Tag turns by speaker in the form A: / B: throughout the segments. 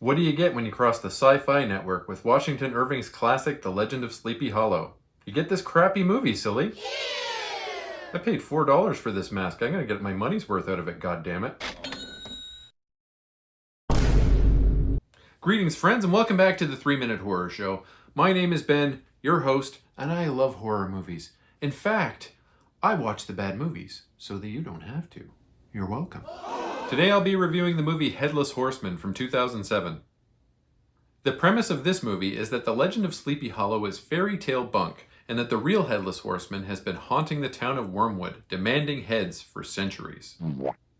A: What do you get when you cross the Sci-Fi Network with Washington Irving's classic The Legend of Sleepy Hollow? You get this crappy movie, silly. I paid $4 for this mask. I'm gonna get my money's worth out of it, goddammit. Greetings, friends, and welcome back to the 3-Minute Horror Show. My name is Ben, your host, and I love horror movies. In fact, I watch the bad movies so that you don't have to. You're welcome. Today I'll be reviewing the movie Headless Horseman from 2007. The premise of this movie is that the legend of Sleepy Hollow is fairy tale bunk, and that the real Headless Horseman has been haunting the town of Wormwood, demanding heads for centuries.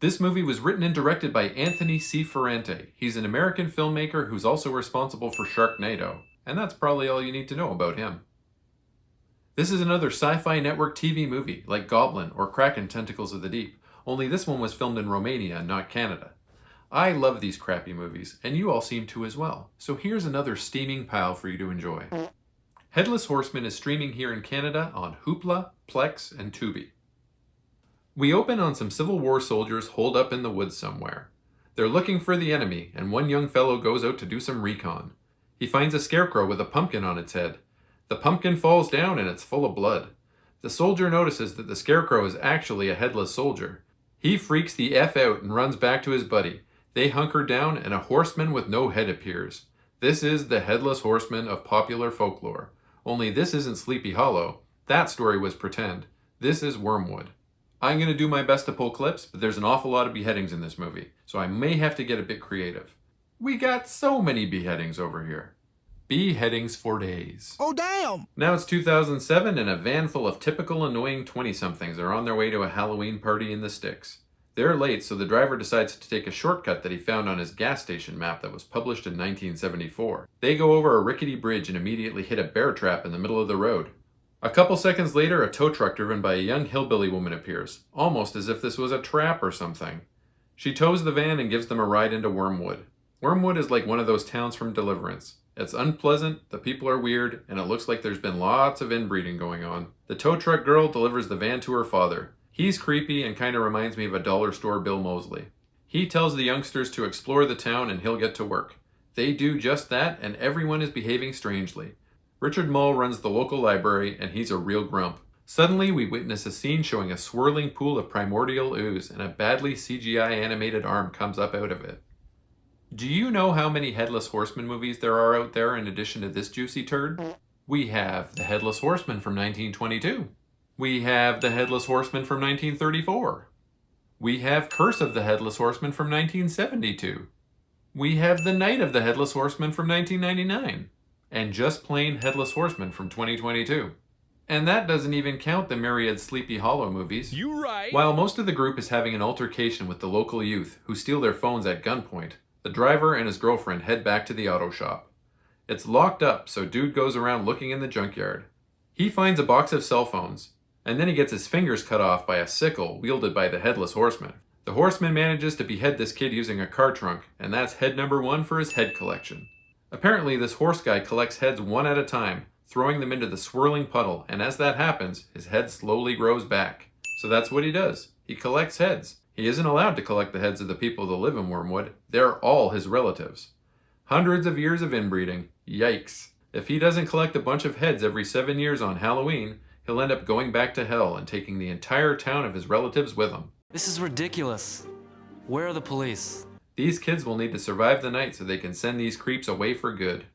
A: This movie was written and directed by Anthony C. Ferrante. He's an American filmmaker who's also responsible for Sharknado, and that's probably all you need to know about him. This is another Sci-Fi Network TV movie, like Goblin or Kraken Tentacles of the Deep, only this one was filmed in Romania, not Canada. I love these crappy movies, and you all seem to as well, so here's another steaming pile for you to enjoy. Headless Horseman is streaming here in Canada on Hoopla, Plex, and Tubi. We open on some Civil War soldiers holed up in the woods somewhere. They're looking for the enemy, and one young fellow goes out to do some recon. He finds a scarecrow with a pumpkin on its head. The pumpkin falls down and it's full of blood. The soldier notices that the scarecrow is actually a headless soldier. He freaks the F out and runs back to his buddy. They hunker down and a horseman with no head appears. This is the Headless Horseman of popular folklore. Only this isn't Sleepy Hollow. That story was pretend. This is Wormwood. I'm going to do my best to pull clips, but there's an awful lot of beheadings in this movie, so I may have to get a bit creative. We got so many beheadings over here. Beheadings for days.
B: Oh, damn!
A: Now it's 2007 and a van full of typical annoying 20-somethings are on their way to a Halloween party in the sticks. They're late, so the driver decides to take a shortcut that he found on his gas station map that was published in 1974. They go over a rickety bridge and immediately hit a bear trap in the middle of the road. A couple seconds later, a tow truck driven by a young hillbilly woman appears, almost as if this was a trap or something. She tows the van and gives them a ride into Wormwood. Wormwood is like one of those towns from Deliverance. It's unpleasant, the people are weird, and it looks like there's been lots of inbreeding going on. The tow truck girl delivers the van to her father. He's creepy and kinda reminds me of a dollar store Bill Moseley. He tells the youngsters to explore the town and he'll get to work. They do just that, and everyone is behaving strangely. Richard Mull runs the local library, and he's a real grump. Suddenly, we witness a scene showing a swirling pool of primordial ooze, and a badly CGI animated arm comes up out of it. Do you know how many Headless Horseman movies there are out there in addition to this juicy turd? We have The Headless Horseman from 1922. We have The Headless Horseman from 1934. We have Curse of the Headless Horseman from 1972. We have The Night of the Headless Horseman from 1999. And just plain Headless Horseman from 2022. And that doesn't even count the myriad Sleepy Hollow movies.
B: You right!
A: While most of the group is having an altercation with the local youth, who steal their phones at gunpoint, the driver and his girlfriend head back to the auto shop. It's locked up, so dude goes around looking in the junkyard. He finds a box of cell phones, and then he gets his fingers cut off by a sickle wielded by the Headless Horseman. The horseman manages to behead this kid using a car trunk, and that's head number 1 for his head collection. Apparently, this horse guy collects heads one at a time, throwing them into the swirling puddle, and as that happens, his head slowly grows back. So that's what he does. He collects heads. He isn't allowed to collect the heads of the people that live in Wormwood. They're all his relatives. Hundreds of years of inbreeding. Yikes. If he doesn't collect a bunch of heads every 7 years on Halloween, he'll end up going back to hell and taking the entire town of his relatives with him.
C: This is ridiculous. Where are the police?
A: These kids will need to survive the night so they can send these creeps away for good.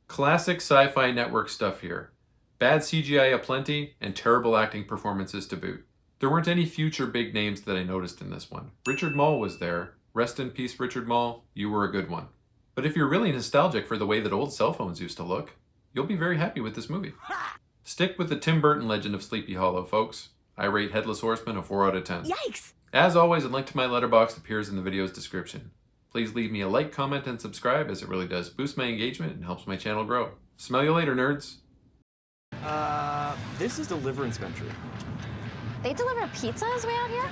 A: Classic Sci-Fi Network stuff here. Bad CGI aplenty, and terrible acting performances to boot. There weren't any future big names that I noticed in this one. Richard Mull was there. Rest in peace, Richard Mull. You were a good one. But if you're really nostalgic for the way that old cell phones used to look, you'll be very happy with this movie. Stick with the Tim Burton legend of Sleepy Hollow, folks. I rate Headless Horseman a 4 out of 10.
B: Yikes!
A: As always, a link to my letterbox appears in the video's description. Please leave me a like, comment, and subscribe, as it really does boost my engagement and helps my channel grow. Smell you later, nerds.
D: This is Deliverance Country.
E: They deliver pizza as we out here?